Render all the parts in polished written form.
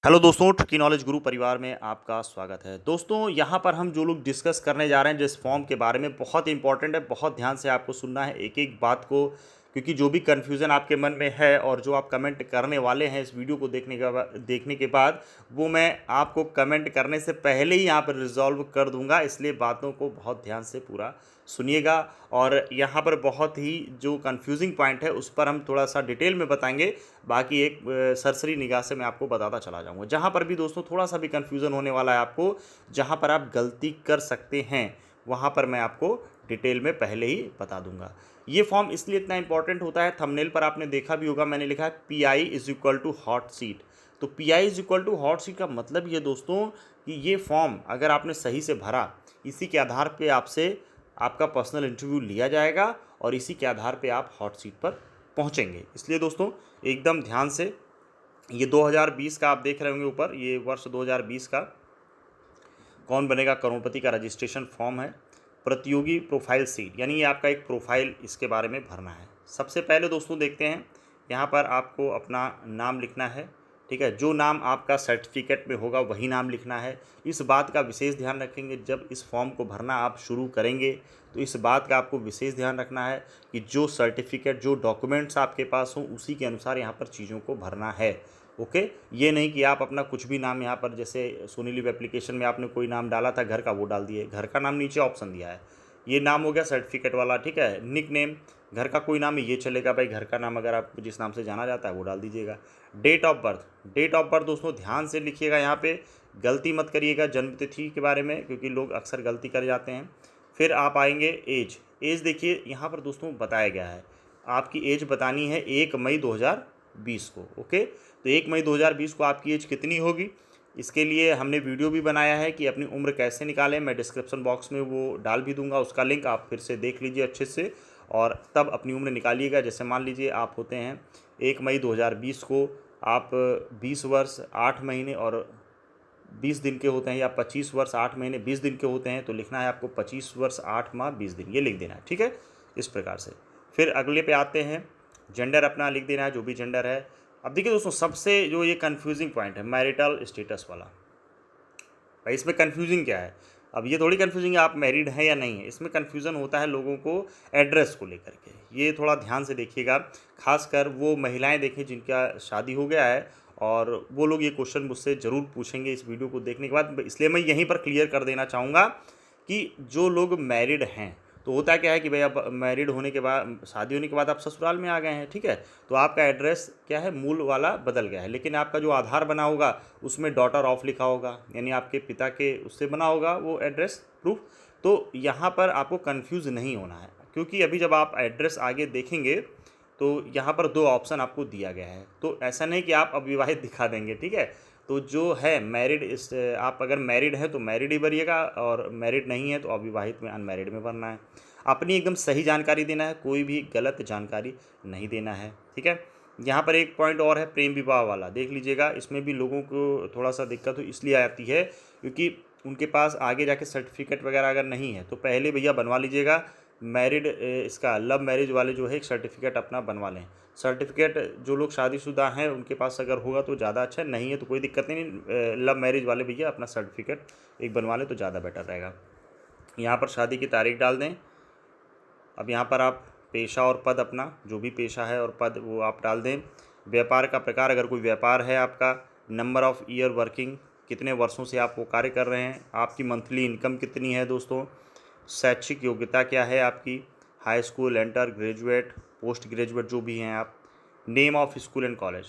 Hello दोस्तों, tricky knowledge गुरु परिवार में आपका स्वागत है। दोस्तों, यहाँ पर हम जो लोग डिस्कस करने जा रहे हैं जिस फॉर्म के बारे में, बहुत इंपॉर्टेंट है। बहुत ध्यान से आपको सुनना है एक एक बात को, क्योंकि जो भी कन्फ्यूज़न आपके मन में है और जो आप कमेंट करने वाले हैं इस वीडियो को देखने के बाद, वो मैं आपको कमेंट करने से पहले ही यहाँ पर रिजॉल्व कर दूंगा। इसलिए बातों को बहुत ध्यान से पूरा सुनिएगा। और यहाँ पर बहुत ही जो कंफ्यूजिंग पॉइंट है उस पर हम थोड़ा सा डिटेल में बताएंगे। बाकी एक सरसरी निगाह से मैं आपको बताता चला जाऊँगा। जहाँ पर भी दोस्तों थोड़ा सा भी कन्फ्यूज़न होने वाला है आपको, जहाँ पर आप गलती कर सकते हैं, वहाँ पर मैं आपको डिटेल में पहले ही बता दूंगा। ये फॉर्म इसलिए इतना इंपॉर्टेंट होता है, थंबनेल पर आपने देखा भी होगा, मैंने लिखा है PI is equal to hot seat. तो PI is equal to hot seat का मतलब ये दोस्तों कि ये फॉर्म अगर आपने सही से भरा, इसी के आधार पे आपसे आपका पर्सनल इंटरव्यू लिया जाएगा और इसी के आधार पे आप हॉट सीट पर पहुंचेंगे। इसलिए दोस्तों एकदम ध्यान से, ये 2020 का आप देख रहे होंगे ऊपर, ये वर्ष 2020 का कौन बनेगा करोड़पति का रजिस्ट्रेशन फॉर्म है। प्रतियोगी प्रोफाइल सीट, यानी ये आपका एक प्रोफाइल, इसके बारे में भरना है। सबसे पहले दोस्तों देखते हैं, यहाँ पर आपको अपना नाम लिखना है। ठीक है, जो नाम आपका सर्टिफिकेट में होगा वही नाम लिखना है। इस बात का विशेष ध्यान रखेंगे, जब इस फॉर्म को भरना आप शुरू करेंगे तो इस बात का आपको विशेष ध्यान रखना है कि जो सर्टिफिकेट, जो डॉक्यूमेंट्स आपके पास हों, उसी के अनुसार यहाँ पर चीज़ों को भरना है। ओके, ये नहीं कि आप अपना कुछ भी नाम यहाँ पर, जैसे सोनी लिव एप्लीकेशन में आपने कोई नाम डाला था घर का, वो डाल दिए। घर का नाम नीचे ऑप्शन दिया है, ये नाम हो गया सर्टिफिकेट वाला। ठीक है, निक नेम, घर का कोई नाम है ये चलेगा भाई, घर का नाम अगर आप जिस नाम से जाना जाता है वो डाल दीजिएगा। Date of birth, date of birth दोस्तों ध्यान से लिखिएगा, यहाँ पे गलती मत करिएगा जन्म तिथि के बारे में, क्योंकि लोग अक्सर गलती कर जाते हैं। फिर आप आएंगे एज, एज देखिए यहाँ पर दोस्तों बताया गया है, आपकी एज बतानी है 1 मई 2020 को। ओके, तो 1 मई 2020 को आपकी एज कितनी होगी, इसके लिए हमने वीडियो भी बनाया है कि अपनी उम्र कैसे निकालें। मैं डिस्क्रिप्शन बॉक्स में वो डाल भी दूंगा, उसका लिंक आप फिर से देख लीजिए अच्छे से और तब अपनी उम्र निकालिएगा। जैसे मान लीजिए आप होते हैं 1 मई 2020 को, आप 20 वर्ष 8 महीने और 20 दिन के होते हैं, या 25 वर्ष 8 महीने 20 दिन के होते हैं, तो लिखना है आपको 25 वर्ष 8 माह 20 दिन, ये लिख देना है। ठीक है, इस प्रकार से। फिर अगले पे आते हैं, जेंडर अपना लिख देना है, जो भी जेंडर है। अब देखिए दोस्तों, सबसे जो ये कन्फ्यूजिंग पॉइंट है मैरिटल स्टेटस वाला, भाई इसमें कन्फ्यूजिंग क्या है? अब ये थोड़ी कन्फ्यूजिंग है आप मैरिड हैं या नहीं है, इसमें कन्फ्यूज़न होता है लोगों को एड्रेस को लेकर के। ये थोड़ा ध्यान से देखिएगा, खासकर वो महिलाएं देखें जिनका शादी हो गया है, और वो लोग ये क्वेश्चन मुझसे ज़रूर पूछेंगे इस वीडियो को देखने के बाद। इसलिए मैं यहीं पर क्लियर कर देना चाहूँगा कि जो लोग मैरिड हैं, तो होता क्या है कि भाई अब मैरिड होने के बाद, शादी होने के बाद आप ससुराल में आ गए हैं। ठीक है, तो आपका एड्रेस क्या है, मूल वाला बदल गया है, लेकिन आपका जो आधार बना होगा उसमें डॉटर ऑफ लिखा होगा, यानी आपके पिता के उससे बना होगा वो एड्रेस प्रूफ। तो यहाँ पर आपको कंफ्यूज नहीं होना है, क्योंकि अभी जब आप एड्रेस आगे देखेंगे तो यहाँ पर 2 ऑप्शन आपको दिया गया है। तो ऐसा नहीं कि आप अविवाहित दिखा देंगे। ठीक है, तो जो है मैरिड, इस आप अगर मैरिड हैं तो मैरिड ही भरिएगा, और मैरिड नहीं है तो अविवाहित में अनमैरिड में भरना है। अपनी एकदम सही जानकारी देना है, कोई भी गलत जानकारी नहीं देना है। ठीक है, यहाँ पर एक पॉइंट और है, प्रेम विवाह वाला देख लीजिएगा। इसमें भी लोगों को थोड़ा सा दिक्कत तो इसलिए आती है क्योंकि उनके पास आगे जाके सर्टिफिकेट वगैरह अगर नहीं है, तो पहले भैया बनवा लीजिएगा। मैरिड, इसका लव मैरिज वाले जो है एक सर्टिफिकेट अपना बनवा लें। सर्टिफिकेट जो लोग शादीशुदा हैं उनके पास अगर होगा तो ज़्यादा अच्छा है, नहीं है तो कोई दिक्कत नहीं। लव मैरिज वाले भैया अपना सर्टिफिकेट एक बनवा लें तो ज़्यादा बेटर रहेगा। यहाँ पर शादी की तारीख डाल दें। अब यहाँ पर आप पेशा और पद, अपना जो भी पेशा है और पद वो आप डाल दें। व्यापार का प्रकार, अगर कोई व्यापार है आपका। नंबर ऑफ़ ईयर वर्किंग, कितने वर्षों से आप वो कार्य कर रहे हैं। आपकी मंथली इनकम कितनी है दोस्तों। शैक्षिक योग्यता क्या है आपकी, high school, inter, graduate, post graduate जो भी हैं आप। Name of school and college,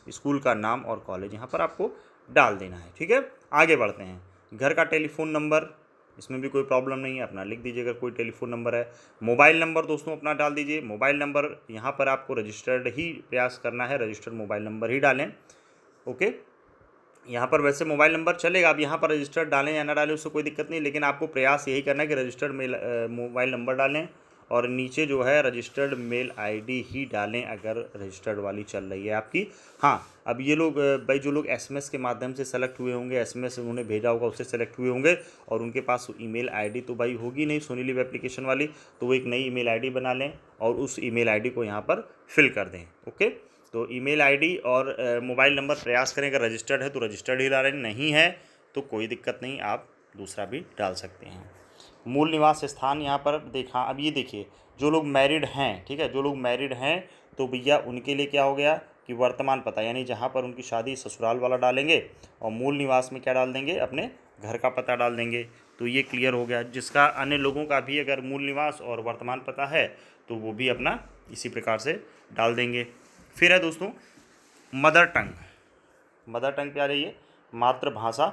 school का नाम और कॉलेज यहाँ पर आपको डाल देना है। ठीक है, आगे बढ़ते हैं। घर का टेलीफोन नंबर, इसमें भी कोई प्रॉब्लम नहीं है, अपना लिख दीजिए अगर कोई टेलीफोन नंबर है। मोबाइल नंबर दोस्तों अपना डाल दीजिए। मोबाइल नंबर यहाँ पर आपको रजिस्टर्ड ही प्रयास करना है, रजिस्टर्ड मोबाइल नंबर ही डालें। ओके, यहाँ पर वैसे मोबाइल नंबर चलेगा, अब यहाँ पर रजिस्टर्ड डालें या ना डालें उससे कोई दिक्कत नहीं, लेकिन आपको प्रयास यही करना है कि रजिस्टर्ड मोबाइल नंबर डालें, और नीचे जो है रजिस्टर्ड मेल आईडी ही डालें अगर रजिस्टर्ड वाली चल रही है आपकी। हाँ, अब ये लोग भाई जो लोग एसएमएस के माध्यम से सेलेक्ट हुए होंगे, एसएमएस उन्होंने भेजा होगा उससे सेलेक्ट हुए होंगे, और उनके पास ईमेल आईडी तो भाई होगी नहीं सोनी लिव एप्लीकेशन वाली, तो वो एक नई ईमेल आईडी बना लें और उस ईमेल आईडी को यहाँ पर फिल कर दें। ओके, तो ईमेल आईडी और मोबाइल नंबर प्रयास करें, अगर रजिस्टर्ड है तो रजिस्टर्ड ही डालें, नहीं है तो कोई दिक्कत नहीं, आप दूसरा भी डाल सकते हैं। मूल निवास स्थान यहाँ पर देखा। अब ये देखिए, जो लोग मैरिड हैं, ठीक है, जो लोग मैरिड हैं तो भैया उनके लिए क्या हो गया कि वर्तमान पता यानी जहाँ पर उनकी शादी ससुराल वाला डालेंगे, और मूल निवास में क्या डाल देंगे, अपने घर का पता डाल देंगे। तो ये क्लियर हो गया। जिसका अन्य लोगों का भी अगर मूल निवास और वर्तमान पता है तो वो भी अपना इसी प्रकार से डाल देंगे। फिर है दोस्तों मदर टंग। मदर टंग पे आ जाइए, मातृभाषा।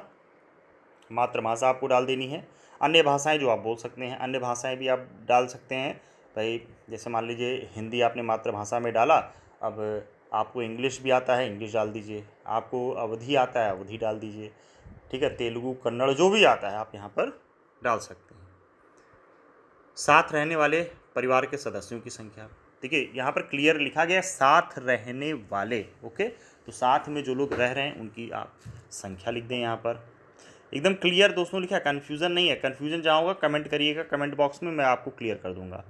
मातृभाषा आपको डाल देनी है। अन्य भाषाएं जो आप बोल सकते हैं, अन्य भाषाएं भी आप डाल सकते हैं भाई। जैसे मान लीजिए हिंदी आपने मातृभाषा में डाला, अब आपको इंग्लिश भी आता है, इंग्लिश डाल दीजिए। आपको अवधी आता है, अवधी डाल दीजिए। ठीक है, तेलुगु, कन्नड़, जो भी आता है आप यहाँ पर डाल सकते हैं। साथ रहने वाले परिवार के सदस्यों की संख्या, देखिए यहाँ पर क्लियर लिखा गया साथ रहने वाले। ओके, तो साथ में जो लोग रह रहे हैं उनकी आप संख्या लिख दें। यहाँ पर एकदम क्लियर दोस्तों लिखा है, कन्फ्यूज़न नहीं है। कन्फ्यूज़न जहाँ होगा कमेंट करिएगा, कमेंट बॉक्स में मैं आपको क्लियर कर दूंगा।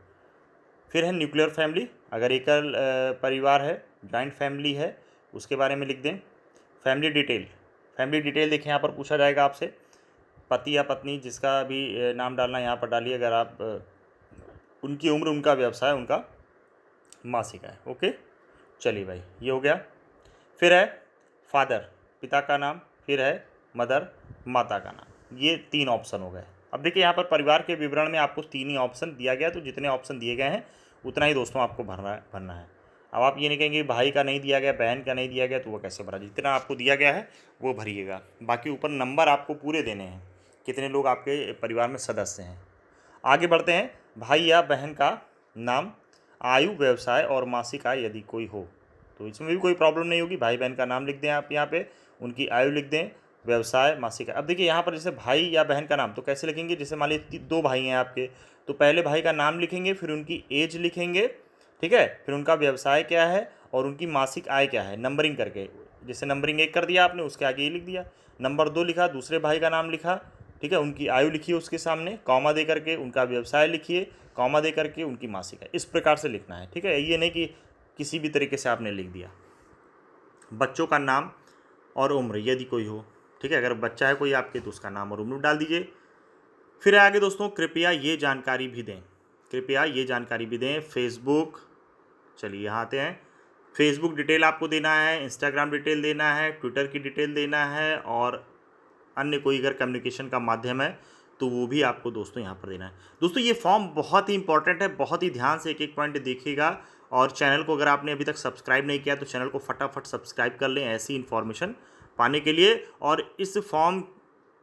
फिर है न्यूक्लियर फैमिली, अगर एकल परिवार है, जॉइंट फैमिली है, उसके बारे में लिख दें। फैमिली डिटेल, फैमिली डिटेल देखें यहाँ पर पूछा जाएगा आपसे, पति या पत्नी जिसका भी नाम डालना यहाँ पर डालिए। अगर आप उनकी उम्र, उनका व्यवसाय, उनका मासिक है। ओके, चलिए भाई ये हो गया। फिर है फादर, पिता का नाम। फिर है मदर, माता का नाम। ये 3 ऑप्शन हो गए। अब देखिए यहाँ पर परिवार के विवरण में आपको 3 ही ऑप्शन दिया गया, तो जितने ऑप्शन दिए गए हैं उतना ही दोस्तों आपको भरना है। अब आप ये नहीं कहेंगे भाई का नहीं दिया गया, बहन का नहीं दिया गया, तो वो कैसे भरा? जितना आपको दिया गया है वो भरिएगा। बाकी ऊपर नंबर आपको पूरे देने हैं, कितने लोग आपके परिवार में सदस्य हैं। आगे बढ़ते हैं। भाई या बहन का नाम, आयु, व्यवसाय और मासिक आय यदि कोई हो, तो इसमें भी कोई प्रॉब्लम नहीं होगी। भाई बहन का नाम लिख दें आप यहाँ पे, उनकी आयु लिख दें, व्यवसाय, मासिक आय। अब देखिए यहाँ पर जैसे भाई या बहन का नाम तो कैसे लिखेंगे, जैसे मान लीजिए 2 भाई हैं आपके, तो पहले भाई का नाम लिखेंगे, फिर उनकी एज लिखेंगे, ठीक है, फिर उनका व्यवसाय क्या है और उनकी मासिक आय क्या है, नंबरिंग करके। जैसे नंबरिंग 1 कर दिया आपने, उसके आगे ये लिख दिया। नंबर 2 लिखा, दूसरे भाई का नाम लिखा, ठीक है, उनकी आयु लिखिए उसके सामने, कॉमा दे करके उनका व्यवसाय लिखिए, कॉमा दे करके उनकी मासिक आय। इस प्रकार से लिखना है, ठीक है। ये नहीं कि किसी भी तरीके से आपने लिख दिया। बच्चों का नाम और उम्र यदि कोई हो, ठीक है, अगर बच्चा है कोई आपके तो उसका नाम और उम्र डाल दीजिए। फिर आगे दोस्तों कृपया ये जानकारी भी दें, कृपया ये जानकारी भी दें। फेसबुक, चलिए यहाँ आते हैं। फेसबुक डिटेल आपको देना है, इंस्टाग्राम डिटेल देना है, ट्विटर की डिटेल देना है, और अन्य कोई अगर कम्युनिकेशन का माध्यम है तो वो भी आपको दोस्तों यहाँ पर देना है। दोस्तों ये फॉर्म बहुत ही इंपॉर्टेंट है, बहुत ही ध्यान से एक एक पॉइंट देखिएगा। और चैनल को अगर आपने अभी तक सब्सक्राइब नहीं किया तो चैनल को फटाफट सब्सक्राइब कर लें ऐसी इन्फॉर्मेशन पाने के लिए। और इस फॉर्म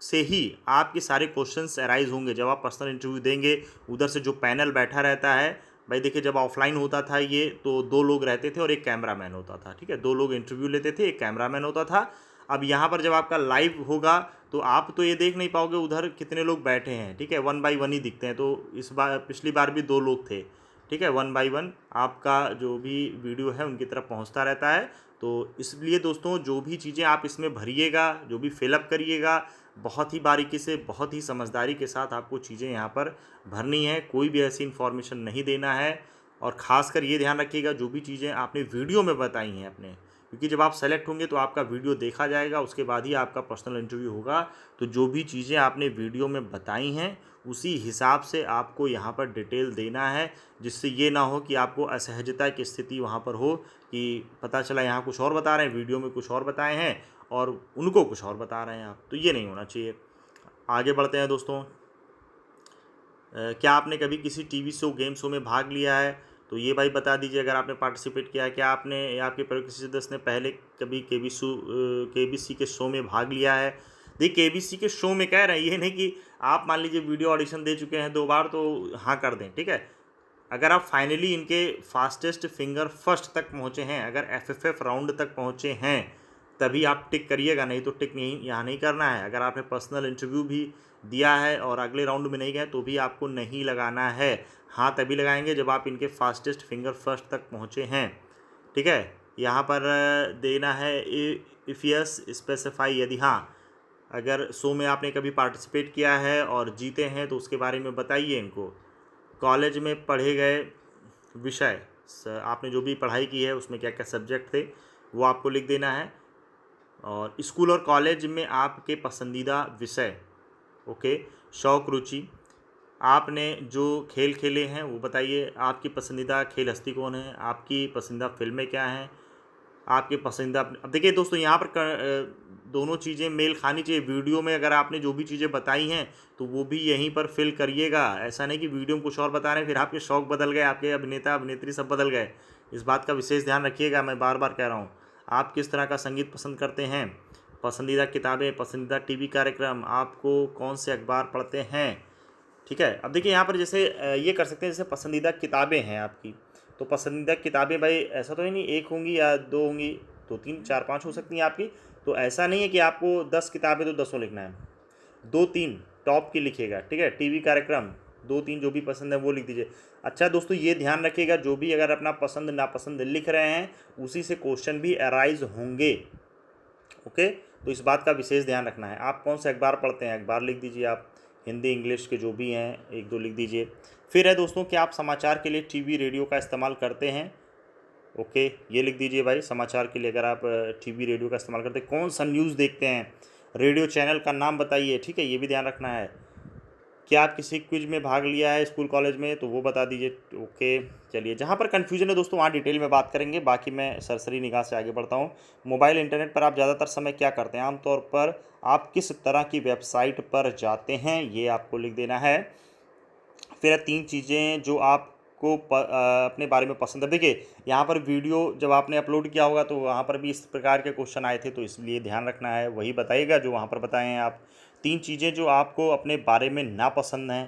से ही आपके सारे क्वेश्चंस अराइज होंगे जब आप पर्सनल इंटरव्यू देंगे। उधर से जो पैनल बैठा रहता है भाई, देखिए जब ऑफलाइन होता था ये तो 2 लोग रहते थे और एक कैमरामैन होता था, ठीक है, 2 लोग इंटरव्यू लेते थे, एक कैमरामैन होता था। अब यहाँ पर जब आपका लाइव होगा तो आप तो ये देख नहीं पाओगे उधर कितने लोग बैठे हैं, ठीक है, 1 बाई 1 ही दिखते हैं। तो इस बार, पिछली बार भी 2 लोग थे, ठीक है, 1 बाई 1 आपका जो भी वीडियो है उनकी तरफ पहुँचता रहता है। तो इसलिए दोस्तों जो भी चीज़ें आप इसमें भरिएगा, जो भी फिलअप करिएगा, बहुत ही बारीकी से, बहुत ही समझदारी के साथ आपको चीज़ें यहाँ पर भरनी है। कोई भी ऐसी इन्फॉर्मेशन नहीं देना है। और ख़ासकर ये ध्यान रखिएगा जो भी चीज़ें आपने वीडियो में बताई हैं अपने, क्योंकि जब आप सेलेक्ट होंगे तो आपका वीडियो देखा जाएगा, उसके बाद ही आपका पर्सनल इंटरव्यू होगा। तो जो भी चीज़ें आपने वीडियो में बताई हैं उसी हिसाब से आपको यहाँ पर डिटेल देना है, जिससे ये ना हो कि आपको असहजता की स्थिति वहाँ पर हो कि पता चला यहाँ कुछ और बता रहे हैं, वीडियो में कुछ और बताए हैं और उनको कुछ और बता रहे हैं आप। तो ये नहीं होना चाहिए। आगे बढ़ते हैं दोस्तों। क्या आपने कभी किसी टीवी शो, गेम शो में भाग लिया है? तो ये भाई बता दीजिए अगर आपने पार्टिसिपेट किया है। क्या आपने या आपके परिवार किसी सदस्य ने पहले कभी केबीसी के शो में भाग लिया है? देखिए केबीसी के शो में कह रहे हैं, ये नहीं कि आप मान लीजिए वीडियो ऑडिशन दे चुके हैं 2 बार तो हाँ कर दें, ठीक है। अगर आप फाइनली इनके फास्टेस्ट फिंगर फर्स्ट तक पहुँचे हैं, अगर एफएफएफ राउंड तक पहुँचे हैं, तभी आप टिक करिएगा, नहीं तो टिक नहीं, यहाँ नहीं करना है। अगर आपने पर्सनल इंटरव्यू भी दिया है और अगले राउंड में नहीं गए तो भी आपको नहीं लगाना है। हाँ तभी लगाएंगे जब आप इनके फास्टेस्ट फिंगर फर्स्ट तक पहुँचे हैं, ठीक है। यहाँ पर देना है इफ़ यस स्पेसिफाई, यदि हाँ। अगर शो में आपने कभी पार्टिसिपेट किया है और जीते हैं तो उसके बारे में बताइए इनको। कॉलेज में पढ़े गए विषय, आपने जो भी पढ़ाई की है उसमें क्या क्या सब्जेक्ट थे वो आपको लिख देना है। और स्कूल और कॉलेज में आपके पसंदीदा विषय, ओके, शौक रुचि, आपने जो खेल खेले हैं वो बताइए, आपकी पसंदीदा खेल हस्ती कौन है, आपकी पसंदीदा फिल्में क्या हैं, आपके पसंदीदा। अब देखिए दोस्तों यहाँ पर दोनों चीज़ें मेल खानी चाहिए। वीडियो में अगर आपने जो भी चीज़ें बताई हैं तो वो भी यहीं पर फिल करिएगा। ऐसा नहीं कि वीडियो में कुछ और बता रहे हैं फिर आपके शौक बदल गए, आपके अभिनेता अभिनेत्री सब बदल गए। इस बात का विशेष ध्यान रखिएगा, मैं बार बार कह रहा हूँ। आप किस तरह का संगीत पसंद करते हैं, पसंदीदा किताबें, पसंदीदा टीवी कार्यक्रम, आपको कौन से अखबार पढ़ते हैं। ठीक है, अब देखिए यहाँ पर जैसे ये कर सकते हैं, जैसे पसंदीदा किताबें हैं आपकी, तो पसंदीदा किताबें भाई ऐसा तो है नहीं एक होंगी या दो होंगी, दो तीन चार पाँच हो सकती हैं आपकी। तो ऐसा नहीं है कि आपको 10 किताबें तो 10 लिखना है, 2-3 टॉप की लिखिएगा। ठीक है, टीवी कार्यक्रम 2-3 जो भी पसंद है वो लिख दीजिए। अच्छा दोस्तों ये ध्यान रखिएगा, जो भी अगर अपना पसंद नापसंद लिख रहे हैं उसी से क्वेश्चन भी अराइज होंगे। ओके, तो इस बात का विशेष ध्यान रखना है। आप कौन से अखबार पढ़ते हैं, अखबार लिख दीजिए आप, हिंदी इंग्लिश के जो भी हैं 1-2 लिख दीजिए। फिर है दोस्तों कि आप समाचार के लिए टीवी रेडियो का इस्तेमाल करते हैं। ओके, ये लिख दीजिए भाई, समाचार के लिए अगर आप टीवी रेडियो का इस्तेमाल करते हैं, कौन सा न्यूज़ देखते हैं, रेडियो चैनल का नाम बताइए। ठीक है, ये भी ध्यान रखना है। क्या आप किसी क्विज में भाग लिया है स्कूल कॉलेज में तो वो बता दीजिए। ओके, चलिए जहाँ पर कन्फ्यूजन है दोस्तों वहाँ डिटेल में बात करेंगे, बाकी मैं सरसरी निगाह से आगे बढ़ता हूँ। मोबाइल इंटरनेट पर आप ज़्यादातर समय क्या करते हैं, आमतौर पर आप किस तरह की वेबसाइट पर जाते हैं, ये आपको लिख देना है। फिर 3 चीज़ें जो आपको अपने बारे में पसंद है। देखिए यहाँ पर वीडियो जब आपने अपलोड किया होगा तो वहाँ पर भी इस प्रकार के क्वेश्चन आए थे, तो इसलिए ध्यान रखना है, वही बताइएगा जो वहाँ पर बताए हैं आप। 3 चीज़ें जो आपको अपने बारे में नापसंद हैं,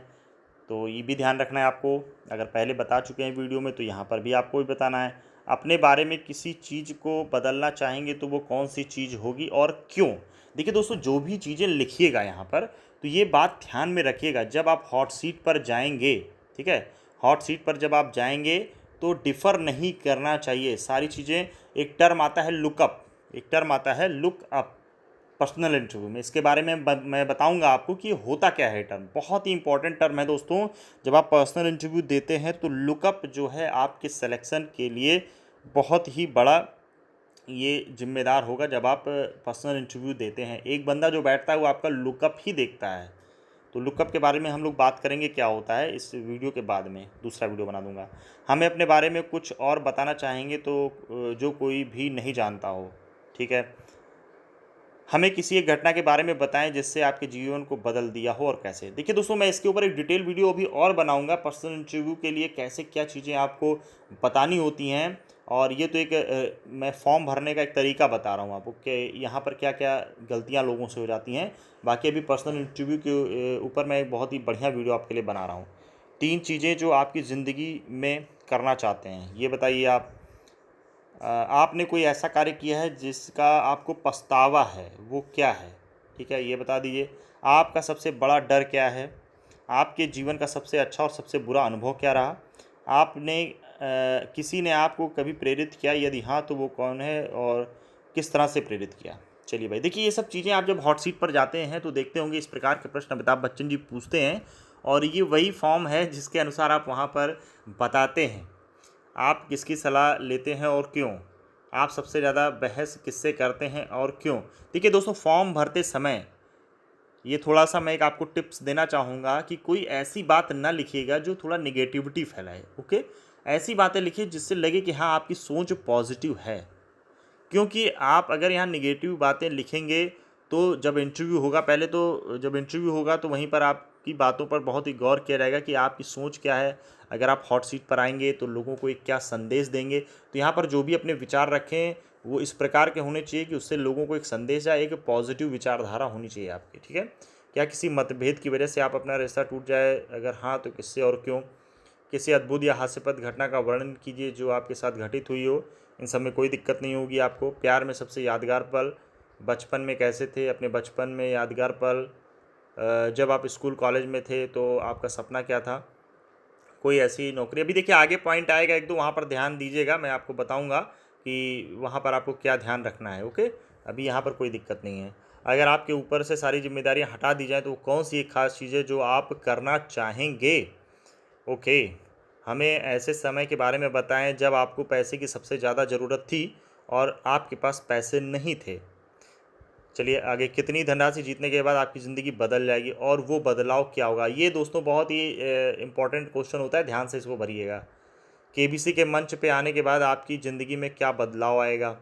तो ये भी ध्यान रखना है आपको। अगर पहले बता चुके हैं वीडियो में तो यहाँ पर भी आपको भी बताना है। अपने बारे में किसी चीज़ को बदलना चाहेंगे तो वो कौन सी चीज़ होगी और क्यों। देखिए दोस्तों जो भी चीज़ें लिखिएगा यहाँ पर, तो ये बात ध्यान में रखिएगा जब आप हॉट सीट पर जाएंगे। ठीक है, हॉट सीट पर जब आप जाएंगे तो डिफ़र नहीं करना चाहिए सारी चीज़ें। एक टर्म आता है लुकअप, एक टर्म आता है लुक अप पर्सनल इंटरव्यू में, इसके बारे में मैं बताऊंगा आपको कि होता क्या है। टर्म बहुत ही इंपॉर्टेंट टर्म है दोस्तों। जब आप पर्सनल इंटरव्यू देते हैं तो लुकअप जो है आपके सिलेक्शन के लिए बहुत ही बड़ा ये जिम्मेदार होगा। जब आप पर्सनल इंटरव्यू देते हैं एक बंदा जो बैठता है वो आपका लुकअप ही देखता है। तो लुकअप के बारे में हम लोग बात करेंगे क्या होता है इस वीडियो के बाद में, दूसरा वीडियो बना दूंगा। हमें अपने बारे में कुछ और बताना चाहेंगे तो जो कोई भी नहीं जानता हो। ठीक है, हमें किसी एक घटना के बारे में बताएं जिससे आपके जीवन को बदल दिया हो और कैसे। देखिए दोस्तों मैं इसके ऊपर एक डिटेल वीडियो अभी और बनाऊंगा, पर्सनल इंटरव्यू के लिए कैसे क्या चीज़ें आपको बतानी होती हैं। और ये तो एक मैं फॉर्म भरने का एक तरीका बता रहा हूँ आपको कि यहाँ पर क्या क्या गलतियाँ लोगों से हो जाती हैं। बाकी अभी पर्सनल इंटरव्यू के ऊपर मैं एक बहुत ही बढ़िया वीडियो आपके लिए बना रहा हूँ। 3 चीज़ें जो आपकी ज़िंदगी में करना चाहते हैं ये बताइए आप। आपने कोई ऐसा कार्य किया है जिसका आपको पछतावा है, वो क्या है। ठीक है, ये बता दीजिए। आपका सबसे बड़ा डर क्या है, आपके जीवन का सबसे अच्छा और सबसे बुरा अनुभव क्या रहा, आपने किसी ने आपको कभी प्रेरित किया, यदि हाँ तो वो कौन है और किस तरह से प्रेरित किया। चलिए भाई देखिए ये सब चीज़ें आप जब हॉट सीट पर जाते हैं तो देखते होंगे इस प्रकार के प्रश्न अमिताभ बच्चन जी पूछते हैं, और ये वही फॉर्म है जिसके अनुसार आप वहाँ पर बताते हैं आप किसकी सलाह लेते हैं और क्यों, आप सबसे ज़्यादा बहस किससे करते हैं और क्यों। देखिए दोस्तों फॉर्म भरते समय ये थोड़ा सा मैं एक आपको टिप्स देना चाहूँगा कि कोई ऐसी बात ना लिखिएगा जो थोड़ा निगेटिविटी फैलाए। ओके, ऐसी बातें लिखिए जिससे लगे कि हाँ आपकी सोच पॉजिटिव है। क्योंकि आप अगर यहाँ निगेटिव बातें लिखेंगे तो जब इंटरव्यू होगा, पहले तो जब इंटरव्यू होगा तो वहीं पर आपकी बातों पर बहुत ही गौर किया जाएगा कि आपकी सोच क्या है। अगर आप हॉट सीट पर आएंगे तो लोगों को एक क्या संदेश देंगे, तो यहाँ पर जो भी अपने विचार रखें वो इस प्रकार के होने चाहिए कि उससे लोगों को एक संदेश आए, एक पॉजिटिव विचारधारा होनी चाहिए आपकी। ठीक है, क्या किसी मतभेद की वजह से आप अपना रिश्ता टूट जाए, अगर हाँ तो किससे और क्यों। किसी अद्भुत या हास्यपद घटना का वर्णन कीजिए जो आपके साथ घटित हुई हो, इन सब में कोई दिक्कत नहीं होगी आपको। प्यार में सबसे यादगार पल, बचपन में कैसे थे, अपने बचपन में यादगार पल, जब आप स्कूल कॉलेज में थे तो आपका सपना क्या था, कोई ऐसी नौकरी। अभी देखिए आगे पॉइंट आएगा एक दो, वहाँ पर ध्यान दीजिएगा, मैं आपको बताऊँगा कि वहाँ पर आपको क्या ध्यान रखना है। ओके, अभी यहाँ पर कोई दिक्कत नहीं है। अगर आपके ऊपर से सारी जिम्मेदारियाँ हटा दी जाएँ तो वो कौन सी एक खास चीज़ है जो आप करना चाहेंगे। ओके, हमें ऐसे समय के बारे में बताएं जब आपको पैसे की सबसे ज़्यादा ज़रूरत थी और आपके पास पैसे नहीं थे। चलिए आगे, कितनी धनराशि जीतने के बाद आपकी ज़िंदगी बदल जाएगी और वो बदलाव क्या होगा? ये दोस्तों बहुत ही इम्पोर्टेंट क्वेश्चन होता है, ध्यान से इसको भरिएगा। केबीसी के मंच पे आने के बाद आपकी ज़िंदगी में क्या बदलाव आएगा?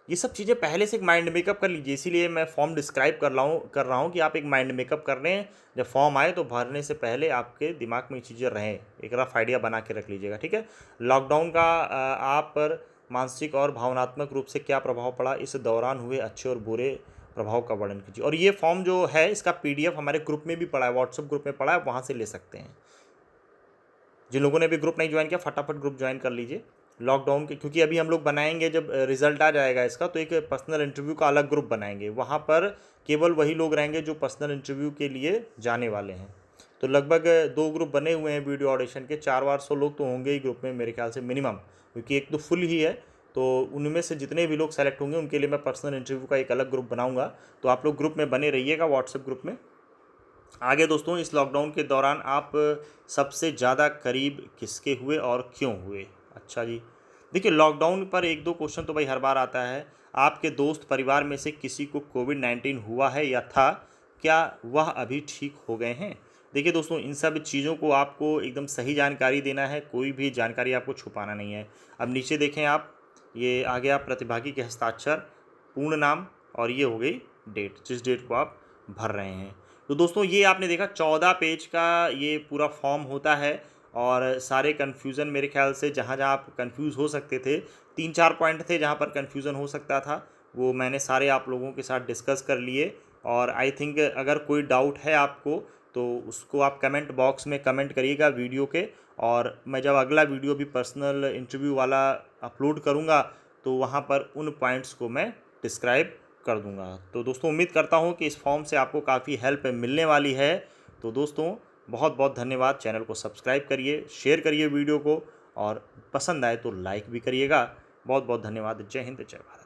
ये सब चीज़ें पहले से एक माइंड मेकअप कर लीजिए, इसीलिए मैं फॉर्म डिस्क्राइब कर रहा हूँ कि आप एक माइंड मेकअप कर लें। जब फॉर्म आए तो भरने से पहले आपके दिमाग में ये चीज़ें रहें, एक रफ आइडिया बना के रख लीजिएगा, ठीक है। लॉकडाउन का आप पर मानसिक और भावनात्मक रूप से क्या प्रभाव पड़ा, इस दौरान हुए अच्छे और बुरे प्रभाव का वर्णन कीजिए। और ये फॉर्म जो है इसका PDF हमारे ग्रुप में भी पड़ा है, व्हाट्सएप ग्रुप में पड़ा है, वहाँ से ले सकते हैं। जिन लोगों ने अभी ग्रुप नहीं ज्वाइन किया फटाफट ग्रुप ज्वाइन कर लीजिए। लॉकडाउन के, क्योंकि अभी हम लोग बनाएंगे जब रिजल्ट आ जाएगा इसका, तो एक पर्सनल इंटरव्यू का अलग ग्रुप बनाएंगे, वहाँ पर केवल वही लोग रहेंगे जो पर्सनल इंटरव्यू के लिए जाने वाले हैं। तो लगभग 2 ग्रुप बने हुए हैं वीडियो ऑडिशन के, 400 लोग तो होंगे ही ग्रुप में मेरे ख्याल से मिनिमम, क्योंकि एक तो फुल ही है। तो उनमें से जितने भी लोग सेलेक्ट होंगे उनके लिए मैं पर्सनल इंटरव्यू का एक अलग ग्रुप बनाऊंगा। तो आप लोग ग्रुप में बने रहिएगा, व्हाट्सएप ग्रुप में। आगे दोस्तों, इस लॉकडाउन के दौरान आप सबसे ज़्यादा करीब किसके हुए और क्यों हुए? अच्छा जी, देखिए लॉकडाउन पर 1-2 क्वेश्चन तो भाई हर बार आता है। आपके दोस्त परिवार में से किसी को कोविड-19 हुआ है या था? क्या वह अभी ठीक हो गए हैं? देखिए दोस्तों, इन सब चीज़ों को आपको एकदम सही जानकारी देना है, कोई भी जानकारी आपको छुपाना नहीं है। अब नीचे देखें आप, ये आ गया प्रतिभागी के हस्ताक्षर, पूर्ण नाम, और ये हो गई डेट, जिस डेट को आप भर रहे हैं। तो दोस्तों ये आपने देखा 14 पेज का ये पूरा फॉर्म होता है, और सारे कन्फ्यूज़न मेरे ख्याल से जहाँ जहाँ आप कन्फ्यूज़ हो सकते थे, 3-4 पॉइंट थे जहाँ पर कन्फ्यूज़न हो सकता था, वो मैंने सारे आप लोगों के साथ डिस्कस कर लिए। और आई थिंक अगर कोई डाउट है आपको तो उसको आप कमेंट बॉक्स में कमेंट करिएगा वीडियो के, और मैं जब अगला वीडियो भी पर्सनल इंटरव्यू वाला अपलोड करूँगा तो वहाँ पर उन पॉइंट्स को मैं डिस्क्राइब कर दूंगा। तो दोस्तों उम्मीद करता हूँ कि इस फॉर्म से आपको काफ़ी हेल्प मिलने वाली है। तो दोस्तों बहुत बहुत धन्यवाद, चैनल को सब्सक्राइब करिए, शेयर करिए वीडियो को, और पसंद आए तो लाइक भी करिएगा। बहुत बहुत धन्यवाद। जय हिंद, जय भारत।